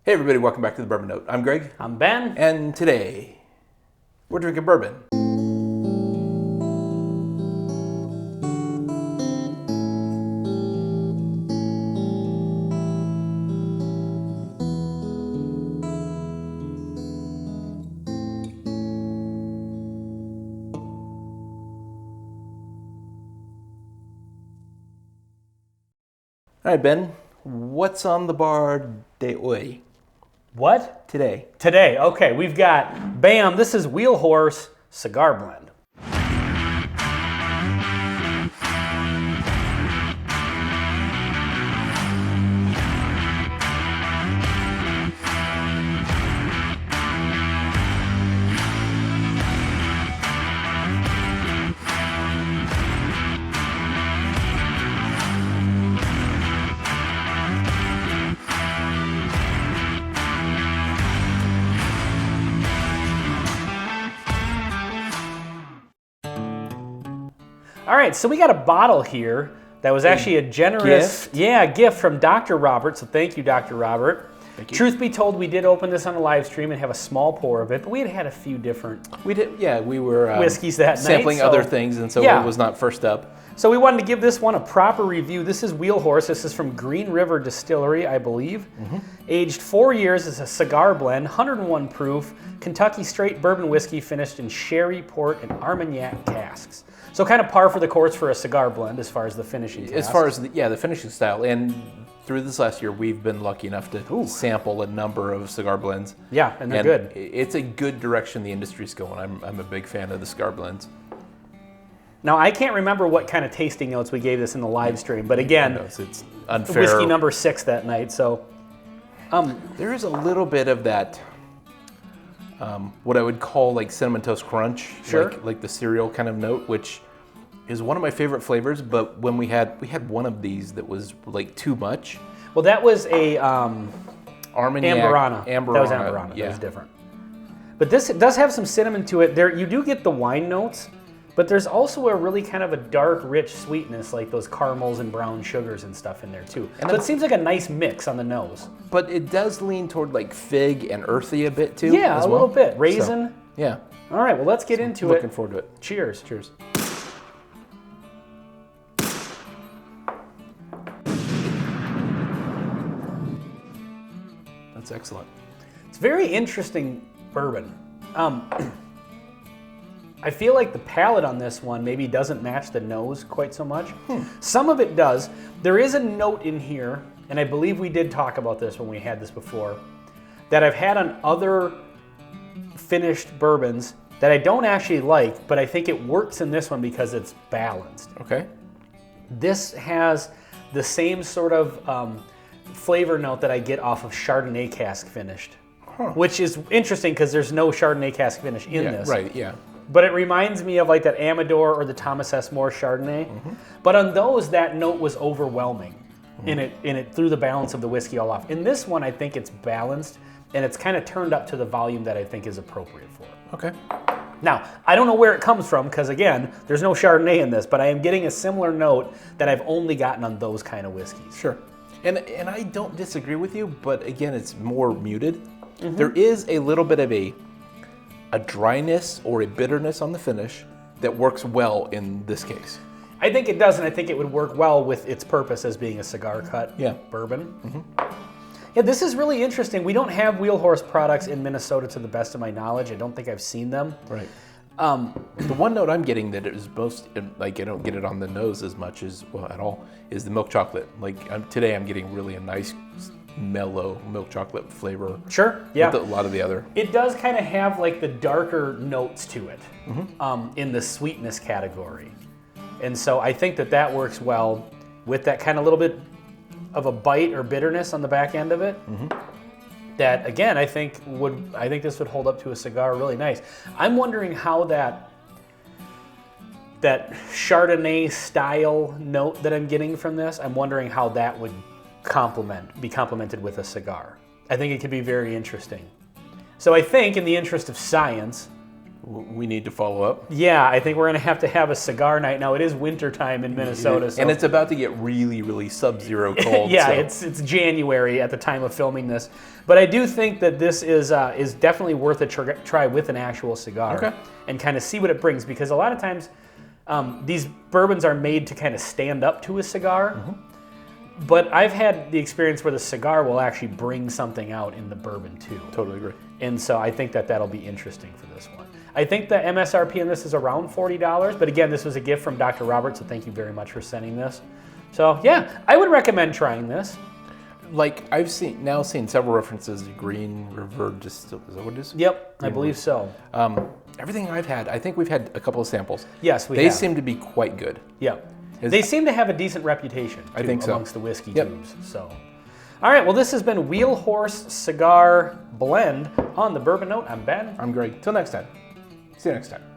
Hey everybody, welcome back to the Bourbon Note. I'm Greg. I'm Ben. And today, we're drinking bourbon. All right, Ben, what's on the bar de hoy? What? Today. Today, okay, we've got, bam, this is Wheelhorse Cigar Blend. All right, so we got a bottle here that was actually a generous gift from Dr. Robert, so thank you, Dr. Robert. Thank you. Truth be told, we did open this on a live stream and have a small pour of it, but we had a few different we were whiskeys that night. sampling other things, and so it was not first up. So we wanted to give this one a proper review. This is Wheelhorse. This is from Green River Distillery, I believe. Aged 4 years, it's a cigar blend, 101 proof, Kentucky straight bourbon whiskey finished in sherry, port, and Armagnac casks. So kind of par for the course for a cigar blend as far as the finishing casks. As far as the finishing style, and through this last year, we've been lucky enough to sample a number of cigar blends. Yeah, and they're good. It's a good direction the industry's going. I'm a big fan of the cigar blends. Now, I can't remember what kind of tasting notes we gave this in the live stream, but again, it's unfair. Whiskey number 6 that night, so. There is a little bit of that, what I would call like Cinnamon Toast Crunch, like the cereal kind of note, which is one of my favorite flavors, but when we had one of these that was like too much. Well, that was a Armagnac. Amburana. That was Amburana, yeah. That was different. But this does have some cinnamon to it. There, you do get the wine notes, but there's also a really kind of a dark, rich sweetness, like those caramels and brown sugars and stuff in there too. And so it seems like a nice mix on the nose. But it does lean toward like fig and earthy a bit too. Yeah, a little bit. Raisin. So, yeah. All right, well, let's get into it. Looking forward to it. Cheers. Cheers. That's excellent. It's very interesting bourbon. I feel like the palate on this one maybe doesn't match the nose quite so much. Some of it does. There is a note in here, and I believe we did talk about this when we had this before, that I've had on other finished bourbons that I don't actually like, but I think it works in this one because it's balanced. Okay. This has the same sort of flavor note that I get off of Chardonnay cask finished, which is interesting because there's no Chardonnay cask finish in this. Right, yeah. But it reminds me of like that Amador or the Thomas S. More Chardonnay. But on those, that note was overwhelming, and it threw the balance of the whiskey all off. In this one, I think it's balanced, and it's kind of turned up to the volume that I think is appropriate for it. Okay. Now, I don't know where it comes from, because again, there's no Chardonnay in this, but I am getting a similar note that I've only gotten on those kind of whiskeys. Sure. And I don't disagree with you, but again, it's more muted. There is a little bit of a dryness or a bitterness on the finish that works well in this case. I think it does, and I think it would work well with its purpose as being a cigar cut bourbon. Yeah, this is really interesting. We don't have Wheelhorse products in Minnesota to the best of my knowledge. I don't think I've seen them. Right. The one note I'm getting that is most, like I don't get it on the nose as much as, well, at all, is the milk chocolate. Like today I'm getting really a nice mellow milk chocolate flavor. Sure, yeah. With a lot of the other. It does kind of have like the darker notes to it in the sweetness category. And so I think that works well with that kind of little bit of a bite or bitterness on the back end of it. That again, I think this would hold up to a cigar really nice. I'm wondering how that Chardonnay style note that I'm getting from this, I'm wondering how that would be complemented with a cigar. I think it could be very interesting. So I think in the interest of science, We need to follow up. Yeah, I think we're going to have a cigar night. Now, it is wintertime in Minnesota. So. And it's about to get really, really sub-zero cold. Yeah, so. it's January at the time of filming this. But I do think that this is definitely worth a try with an actual cigar. And kind of see what it brings. Because a lot of times, these bourbons are made to kind of stand up to a cigar. But I've had the experience where the cigar will actually bring something out in the bourbon too. Totally agree. And so I think that that'll be interesting for this one. I think the MSRP in this is around $40, but again, this was a gift from Dr. Robert, so thank you very much for sending this. So yeah, I would recommend trying this. Like I've seen several references to Green River Distill. Is that what it is? Yep, I believe so. Everything I've had, I think we've had a couple of samples. Yes, they have. Seem to be quite good. Yep. They seem to have a decent reputation, too, I think so. amongst the whiskey tubes. So, all right, well, this has been Wheel Horse Cigar Blend on the Bourbon Note. I'm Ben. I'm Greg. Till next time. See you next time.